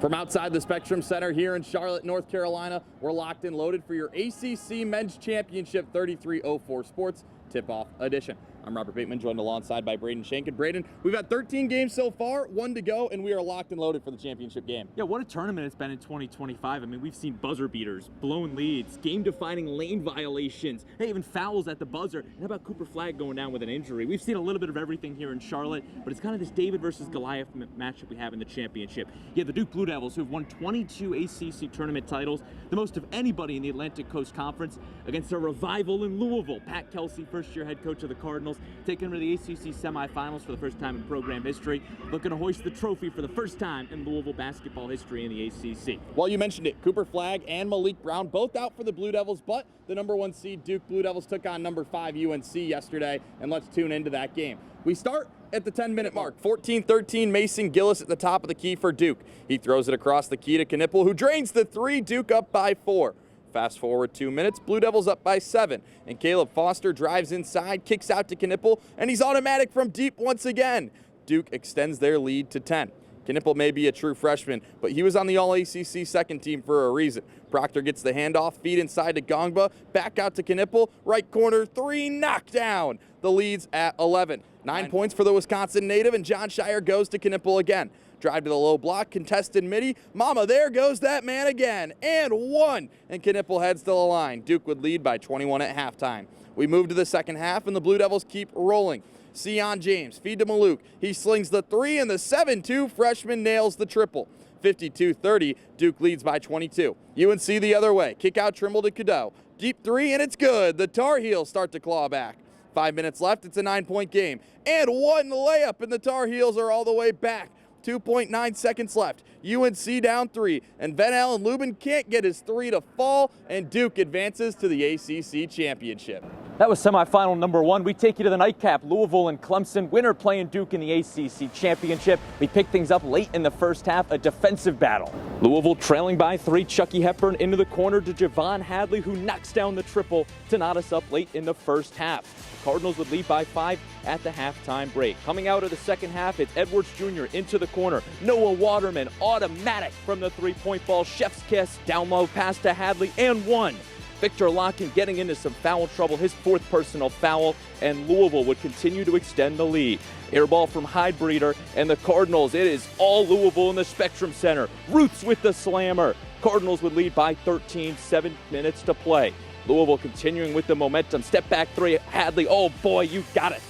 From outside the Spectrum Center here in Charlotte, North Carolina, we're locked and loaded for your ACC Men's Championship 3304 Sports Tip-Off Edition. I'm Robert Bateman, joined alongside by Braden, Schenck. And Braden, we've had 13 games so far, 1 to go, and we are locked and loaded for the championship game. Yeah, what a tournament it's been in 2025. I mean, we've seen buzzer beaters, blown leads, game-defining lane violations, hey, even fouls at the buzzer. And how about Cooper Flagg going down with an injury? We've seen a little bit of everything here in Charlotte, but it's kind of this David versus Goliath matchup we have in the championship. Yeah, the Duke Blue Devils, who have won 22 ACC tournament titles, the most of anybody in the Atlantic Coast Conference, against a revival in Louisville. Pat Kelsey, first-year head coach of the Cardinals, taking them to the ACC semifinals for the first time in program history, looking to hoist the trophy for the first time in Louisville basketball history in the ACC. Well, you mentioned it. Cooper Flagg and Malik Brown both out for the Blue Devils, but the number 1 seed Duke Blue Devils took on number 5 UNC yesterday, and let's tune into that game. We start at the 10-minute mark. 14-13, Mason Gillis at the top of the key for Duke. He throws it across the key to Knipple, who drains the 3, Duke up by 4. Fast forward 2 minutes, Blue Devils up by 7, and Caleb Foster drives inside, kicks out to Knipple, and he's automatic from deep once again. Duke extends their lead to 10. Knipple may be a true freshman, but he was on the All-ACC second team for a reason. Proctor gets the handoff, feed inside to Gongba, back out to Knipple, right corner 3, knockdown. The lead's at 11. 9 points for the Wisconsin native, and John Shire goes to Knipple again. Drive to the low block, contested midi. Mama, there goes that man again. And 1. And Knipple heads to the line. Duke would lead by 21 at halftime. We move to the second half, and the Blue Devils keep rolling. Sion James, feed to Maluk. He slings the 3, and the 7-2 freshman nails the triple. 52-30, Duke leads by 22. UNC the other way. Kick out Trimble to Cadeau. Deep 3, and it's good. The Tar Heels start to claw back. 5 minutes left. It's a 9-point game. And 1 layup, and the Tar Heels are all the way back. 2.9 seconds left. UNC down 3, and Van Allen Lubin can't get his 3 to fall, and Duke advances to the ACC championship. That was semifinal number 1. We take you to the nightcap. Louisville and Clemson. Winner playing Duke in the ACC championship. We pick things up late in the first half, a defensive battle. Louisville trailing by 3. Chucky Hepburn into the corner to Javon Hadley, who knocks down the triple to knot us up late in the first half. The Cardinals would lead by 5 at the halftime break. Coming out of the second half, it's Edwards Jr. into the corner. Noah Waterman, automatic from the three-point ball. Chef's kiss, down low pass to Hadley, and 1. Victor Locken getting into some foul trouble, his 4th personal foul, and Louisville would continue to extend the lead. Air ball from Hydebreeder, and the Cardinals, it is all Louisville in the Spectrum Center. Roots with the slammer. Cardinals would lead by 13, 7 minutes to play. Louisville continuing with the momentum. Step back 3, Hadley, oh boy, you got it.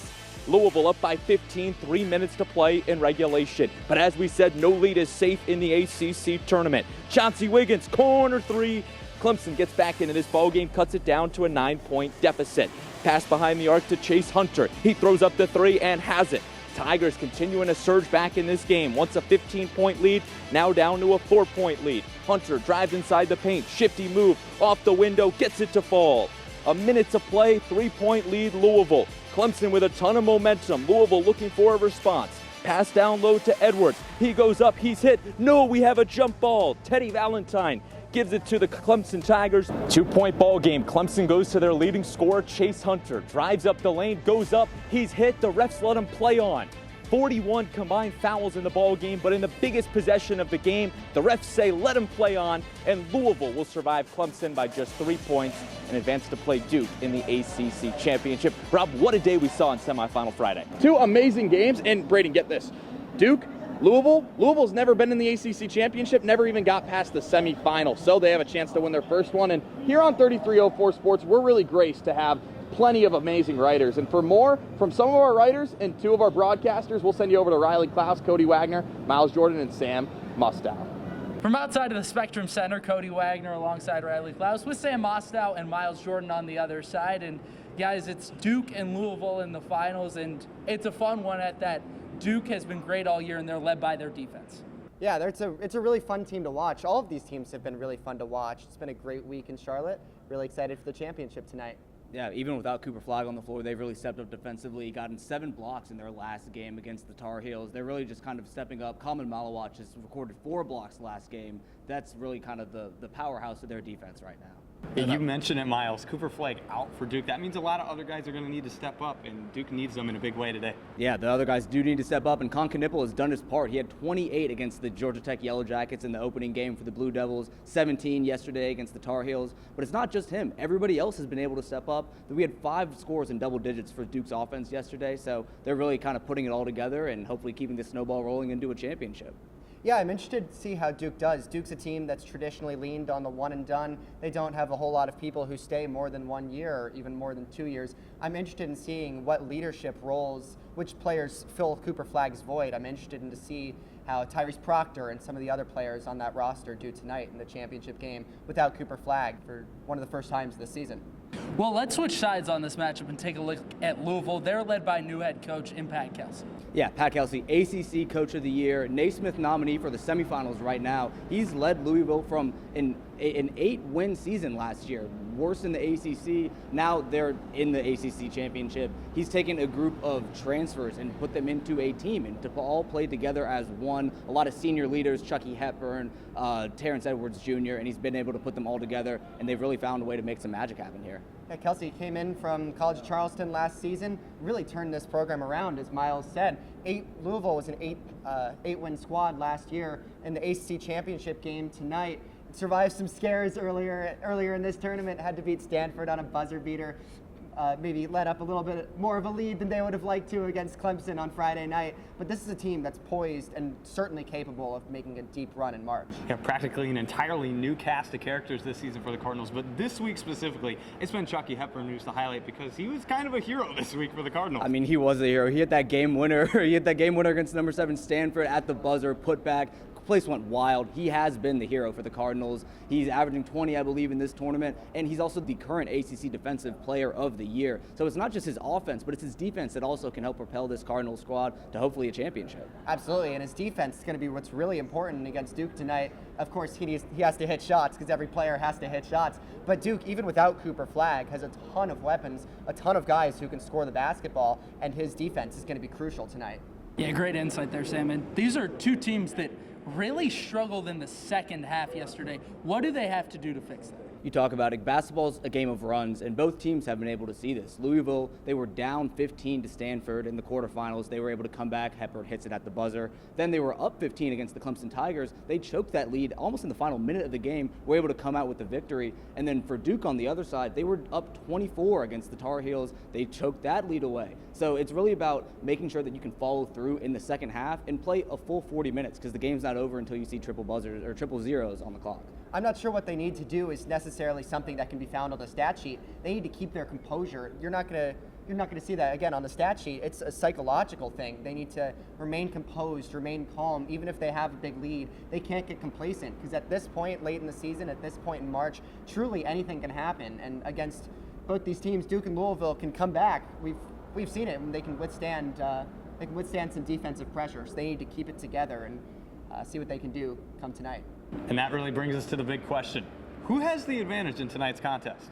Louisville up by 15, 3 minutes to play in regulation. But as we said, no lead is safe in the ACC tournament. Chauncey Wiggins, corner 3. Clemson gets back into this ballgame, cuts it down to a 9-point deficit. Pass behind the arc to Chase Hunter. He throws up the 3 and has it. Tigers continuing to surge back in this game. Once a 15-point lead, now down to a 4-point lead. Hunter drives inside the paint. Shifty move off the window, gets it to fall. A minute to play, 3-point lead Louisville. Clemson with a ton of momentum. Louisville looking for a response. Pass down low to Edwards. He goes up, he's hit. No, we have a jump ball. Teddy Valentine gives it to the Clemson Tigers. 2-point ball game. Clemson goes to their leading scorer, Chase Hunter. Drives up the lane, goes up, he's hit. The refs let him play on. 41 combined fouls in the ball game, but in the biggest possession of the game, the refs say let him play on, and Louisville will survive Clemson by just 3 points and advance to play Duke in the ACC championship. Rob, what a day we saw on semifinal Friday. 2 amazing games, and Braden, get this. Duke, Louisville's never been in the ACC championship, never even got past the semifinal, so they have a chance to win their first one. And here on 3304 Sports, we're really graced to have plenty of amazing writers. And for more from some of our writers and 2 of our broadcasters, we'll send you over to Riley Klaus, Cody Wagner, Miles Jordan, and Sam Mustow. From outside of the Spectrum Center, Cody Wagner alongside Riley Klaus with Sam Mustow and Miles Jordan on the other side. And guys, it's Duke and Louisville in the finals, and it's a fun one at that. Duke has been great all year, and they're led by their defense. Yeah, it's a really fun team to watch. All of these teams have been really fun to watch. It's been a great week in Charlotte. Really excited for the championship tonight. Yeah, even without Cooper Flagg on the floor, they've really stepped up defensively, gotten 7 blocks in their last game against the Tar Heels. They're really just kind of stepping up. Coleman Malawach has recorded 4 blocks last game. that's really kind of the powerhouse of their defense right now. You mentioned it, Miles. Cooper Flagg out for Duke. That means a lot of other guys are going to need to step up, and Duke needs them in a big way today. Yeah, the other guys do need to step up, and Con Knipple has done his part. He had 28 against the Georgia Tech Yellow Jackets in the opening game for the Blue Devils, 17 yesterday against the Tar Heels. But it's not just him. Everybody else has been able to step up. We had 5 scores in double digits for Duke's offense yesterday, so they're really kind of putting it all together and hopefully keeping the snowball rolling into a championship. Yeah, I'm interested to see how Duke does. Duke's a team that's traditionally leaned on the one and done. They don't have a whole lot of people who stay more than 1 year or even more than 2 years. I'm interested in seeing what leadership roles, which players fill Cooper Flagg's void. I'm interested in to see how Tyrese Proctor and some of the other players on that roster do tonight in the championship game without Cooper Flagg for one of the first times this season. Well, let's switch sides on this matchup and take a look at Louisville. They're led by new head coach Pat Kelsey. Yeah, Pat Kelsey, ACC Coach of the Year, Naismith nominee for the semifinals right now. He's led Louisville from an 8-win season last year, worse in the ACC. Now they're in the ACC championship. He's taken a group of transfers and put them into a team and to all play together as one. A lot of senior leaders, Chucky Hepburn, Terrence Edwards Jr., and he's been able to put them all together, and they've really found a way to make some magic happen here. Yeah, Kelsey came in from College of Charleston last season, really turned this program around, as Miles said. Louisville was an 8-win squad last year in the ACC championship game tonight. Survived some scares earlier in this tournament, had to beat Stanford on a buzzer beater. Maybe let up a little bit more of a lead than they would have liked to against Clemson on Friday night. But this is a team that's poised and certainly capable of making a deep run in March. Yeah, practically an entirely new cast of characters this season for the Cardinals. But this week specifically, it's been Chucky Hepburn who's the highlight because he was kind of a hero this week for the Cardinals. I mean, he was a hero. He hit that game winner. He hit that game winner against number 7 Stanford at the buzzer, put back. Place went wild. He has been the hero for the Cardinals. He's averaging 20, I believe, in this tournament, and he's also the current ACC Defensive Player of the Year. So it's not just his offense, but it's his defense that also can help propel this Cardinals squad to hopefully a championship. Absolutely, and his defense is going to be what's really important against Duke tonight. Of course, he has to hit shots because every player has to hit shots. But Duke, even without Cooper Flagg, has a ton of weapons, a ton of guys who can score the basketball, and his defense is going to be crucial tonight. Yeah, great insight there, Sam. And these are two teams that really struggled in the second half yesterday. What do they have to do to fix that? You talk about it, basketball's a game of runs, and both teams have been able to see this. Louisville, they were down 15 to Stanford in the quarterfinals. They were able to come back. Hepburn hits it at the buzzer. Then they were up 15 against the Clemson Tigers. They choked that lead almost in the final minute of the game, were able to come out with the victory. And then for Duke on the other side, they were up 24 against the Tar Heels. They choked that lead away. So it's really about making sure that you can follow through in the second half and play a full 40 minutes because the game's not over until you see triple buzzers or triple zeros on the clock. I'm not sure what they need to do is necessarily something that can be found on the stat sheet. They need to keep their composure. You're not going to see that again on the stat sheet. It's a psychological thing. They need to remain composed, remain calm, even if they have a big lead. They can't get complacent because at this point, late in the season, at this point in March, truly anything can happen. And against both these teams, Duke and Louisville can come back. We've seen it, and they can withstand some defensive pressure. So they need to keep it together and see what they can do come tonight. And that really brings us to the big question. Who has the advantage in tonight's contest?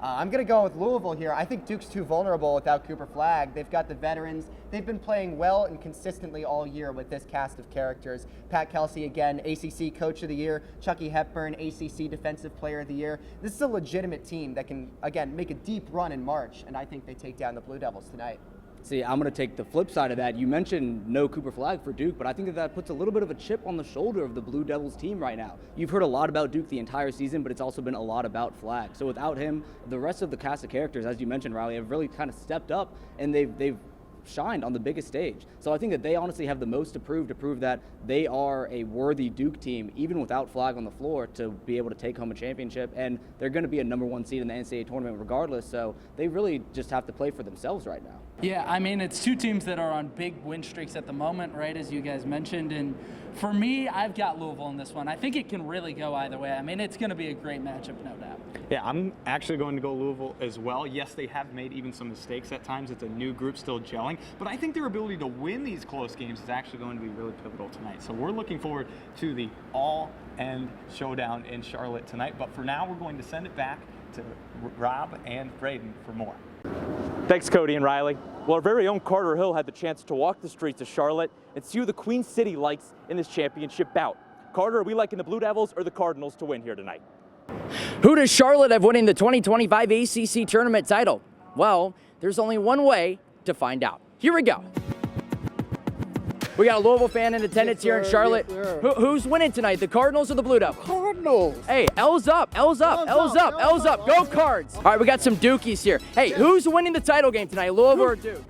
I'm going to go with Louisville here. I think Duke's too vulnerable without Cooper Flagg. They've got the veterans. They've been playing well and consistently all year with this cast of characters. Pat Kelsey, again, ACC Coach of the Year. Chucky Hepburn, ACC Defensive Player of the Year. This is a legitimate team that can, again, make a deep run in March, and I think they take down the Blue Devils tonight. See, I'm going to take the flip side of that. You mentioned no Cooper Flagg for Duke, but I think that puts a little bit of a chip on the shoulder of the Blue Devils team right now. You've heard a lot about Duke the entire season, but it's also been a lot about Flagg. So without him, the rest of the cast of characters, as you mentioned, Riley, have really kind of stepped up, and they've shined on the biggest stage. So I think that they honestly have the most to prove that they are a worthy Duke team, even without Flagg on the floor, to be able to take home a championship. And they're going to be a #1 seed in the NCAA tournament regardless. So they really just have to play for themselves right now. Yeah, I mean, it's two teams that are on big win streaks at the moment, right, as you guys mentioned. And for me, I've got Louisville in this one. I think it can really go either way. I mean, it's going to be a great matchup, no doubt. Yeah, I'm actually going to go Louisville as well. Yes, they have made even some mistakes at times. It's a new group still gelling. But I think their ability to win these close games is actually going to be really pivotal tonight. So we're looking forward to the all-end showdown in Charlotte tonight. But for now, we're going to send it back to Rob and Braden for more. Thanks, Cody and Riley. Well, our very own Carter Hill had the chance to walk the streets of Charlotte and see who the Queen City likes in this championship bout. Carter, are we liking the Blue Devils or the Cardinals to win here tonight? Who does Charlotte have winning the 2025 ACC tournament title? Well, there's only one way to find out. Here we go. We got a Louisville fan in attendance here in Charlotte. Who's winning tonight, the Cardinals or the Blue Devils? Cardinals. Hey, L's up, L's up, L's up, L's up. Go Cards. All right, we got some Dukies here. Hey, who's winning the title game tonight, Louisville or Duke?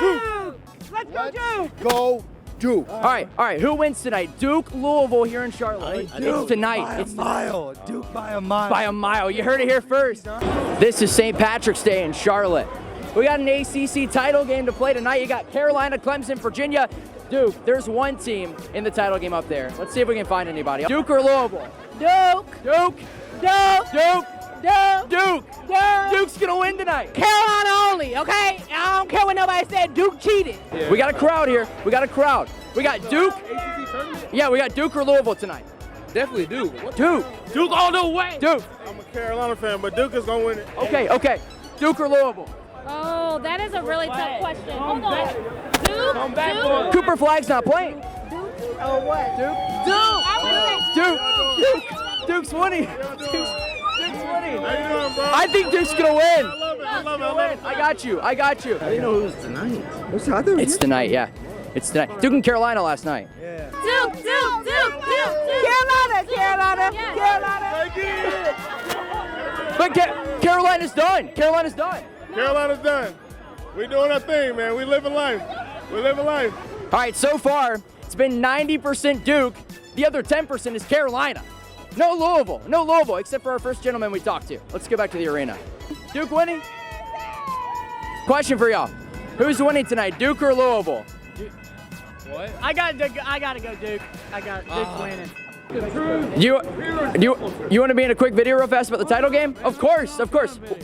Duke. Let's go Duke. Go Duke. All right. Who wins tonight? Duke, Louisville here in Charlotte. It's tonight. It's mile. Duke by a mile. by a mile. You heard it here first. This is St. Patrick's Day in Charlotte. We got an ACC title game to play tonight. You got Carolina, Clemson, Virginia. Duke, there's one team in the title game up there. Let's see if we can find anybody. Duke or Louisville? Duke. Duke. Duke. Duke. Duke. Duke. Duke. Duke's gonna win tonight. Carolina only, okay? I don't care what nobody said. Duke cheated. We got a crowd here. We got a crowd. We got Duke. Yeah, we got Duke or Louisville tonight. Definitely Duke. Duke. Duke all the way. Duke. I'm a Carolina fan, but Duke is gonna win it. Okay. Duke or Louisville? Oh, that is a really tough question. Hold on. Duke. Cooper Flag's not playing. Oh, what? Duke. Duke's winning. Duke's winning. How you doing, bro? I think Duke's gonna win. I love it. I got you. I didn't know it was tonight. It's tonight, yeah. It's tonight. Duke and Carolina last night. Duke. Carolina. But Carolina's done. Carolina's done. Carolina's done. We doing our thing, man. We living life. All right, so far, it's been 90% Duke. The other 10% is Carolina. No Louisville, except for our first gentleman we talked to. Let's go back to the arena. Duke winning? Question for y'all. Who's winning tonight, Duke or Louisville? I gotta go Duke. I got Duke winning. You want to be in a quick video real fast about the title game? Of course.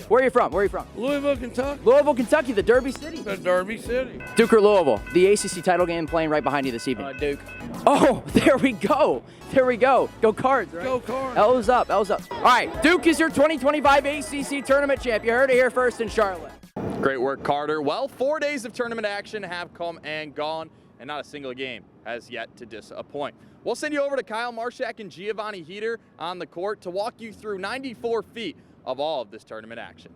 Where are you from? Louisville, Kentucky. Louisville, Kentucky, the Derby City. The Derby City. Duke or Louisville? The ACC title game playing right behind you this evening. Duke. Oh, there we go. Go Cards, right? Go Cards. L's up. All right, Duke is your 2025 ACC tournament champ. You heard it here first in Charlotte. Great work, Carter. Well, 4 days of tournament action have come and gone, and not a single game has yet to disappoint. We'll send you over to Kyle Marshak and Giovanni Heater on the court to walk you through 94 feet of all of this tournament action.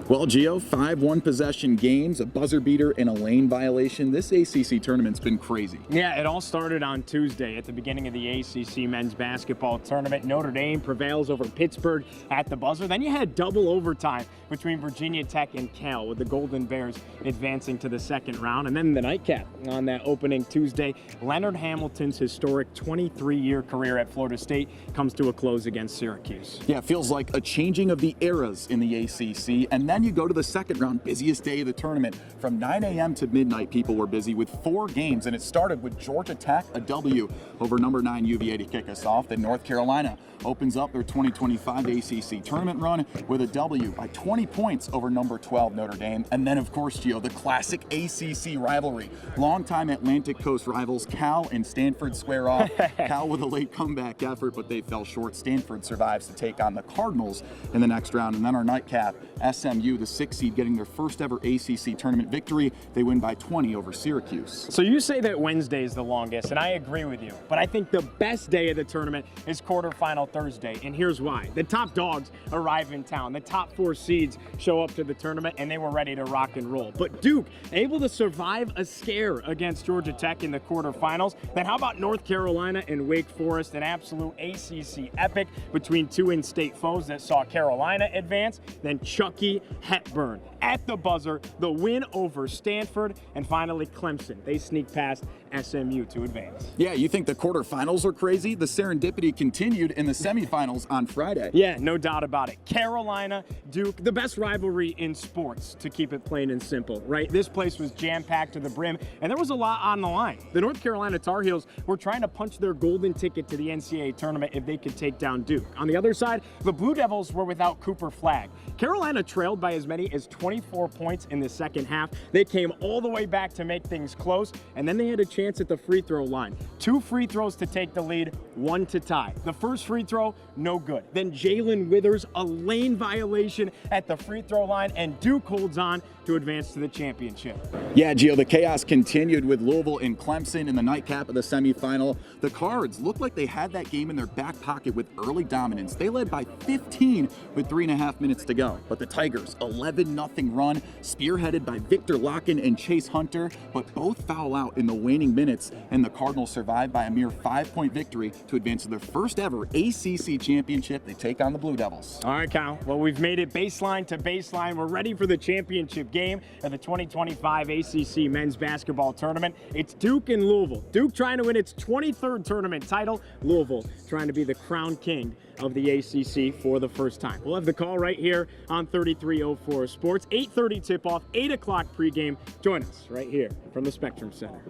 Well, Gio, 5 one-possession games, a buzzer beater, and a lane violation. This ACC tournament's been crazy. Yeah, it all started on Tuesday at the beginning of the ACC men's basketball tournament. Notre Dame prevails over Pittsburgh at the buzzer. Then you had double overtime between Virginia Tech and Cal, with the Golden Bears advancing to the second round. And then the nightcap on that opening Tuesday, Leonard Hamilton's historic 23-year career at Florida State comes to a close against Syracuse. Yeah, it feels like a changing of the eras in the ACC. And then you go to the second round, busiest day of the tournament. From 9 a.m. to midnight, people were busy with 4 games. And it started with Georgia Tech, a W over number 9 UVA to kick us off. Then North Carolina opens up their 2025 ACC tournament run with a W by 20 points over number 12 Notre Dame. And then, of course, Gio, the classic ACC rivalry. Longtime Atlantic Coast rivals Cal and Stanford square off. Cal with a late comeback effort, but they fell short. Stanford survives to take on the Cardinals in the next round. And then our nightcap, SMU, the 6th seed, getting their first ever ACC tournament victory. They win by 20 over Syracuse. So you say that Wednesday is the longest, and I agree with you. But I think the best day of the tournament is quarterfinal Thursday, and here's why. The top dogs arrive in town. The top 4 seeds show up to the tournament, and they were ready to rock and roll. But Duke, able to survive a scare against Georgia Tech in the quarterfinals. Then how about North Carolina and Wake Forest, an absolute ACC epic between 2 in-state foes that saw Carolina advance. Then Chucky Hepburn at the buzzer, the win over Stanford, and finally Clemson. They sneak past SMU to advance. Yeah, you think the quarterfinals are crazy? The serendipity continued in the semifinals on Friday. Yeah, no doubt about it. Carolina, Duke, the best rivalry in sports, to keep it plain and simple, right? This place was jam-packed to the brim, and there was a lot on the line. The North Carolina Tar Heels were trying to punch their golden ticket to the NCAA tournament if they could take down Duke. On the other side, the Blue Devils were without Cooper Flagg. Carolina trailed by as many as 24 points in the second half. They came all the way back to make things close, and then they had to chance at the free throw line. 2 free throws to take the lead, 1 to tie. The first free throw, no good. Then Jalen Withers, a lane violation at the free throw line, and Duke holds on to advance to the championship. Yeah, Gio, the chaos continued with Louisville and Clemson in the nightcap of the semifinal. The Cards looked like they had that game in their back pocket with early dominance. They led by 15 with 3.5 minutes to go. But the Tigers, 11-0 run, spearheaded by Victor Locken and Chase Hunter, but both foul out in the waning minutes, and the Cardinals survived by a mere 5-point victory to advance to their first ever ACC championship. They take on the Blue Devils. All right, Kyle. Well, we've made it baseline to baseline. We're ready for the championship game of the 2025 ACC men's basketball tournament. It's Duke and Louisville. Duke trying to win its 23rd tournament title. Louisville trying to be the crown king of the ACC for the first time. We'll have the call right here on 3304 Sports. 8:30 tip-off, 8 o'clock pregame. Join us right here from the Spectrum Center.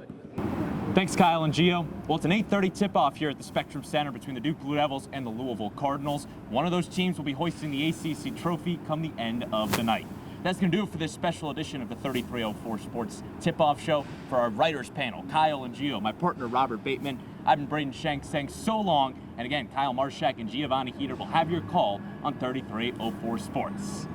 Thanks, Kyle and Gio. Well, it's an 8:30 tip-off here at the Spectrum Center between the Duke Blue Devils and the Louisville Cardinals. One of those teams will be hoisting the ACC trophy come the end of the night. That's going to do it for this special edition of the 3304 Sports Tip-Off Show. For our writers panel, Kyle and Gio, my partner Robert Bateman, I've been Braden Schenck saying so long. And again, Kyle Marshak and Giovanni Heater will have your call on 3304 Sports.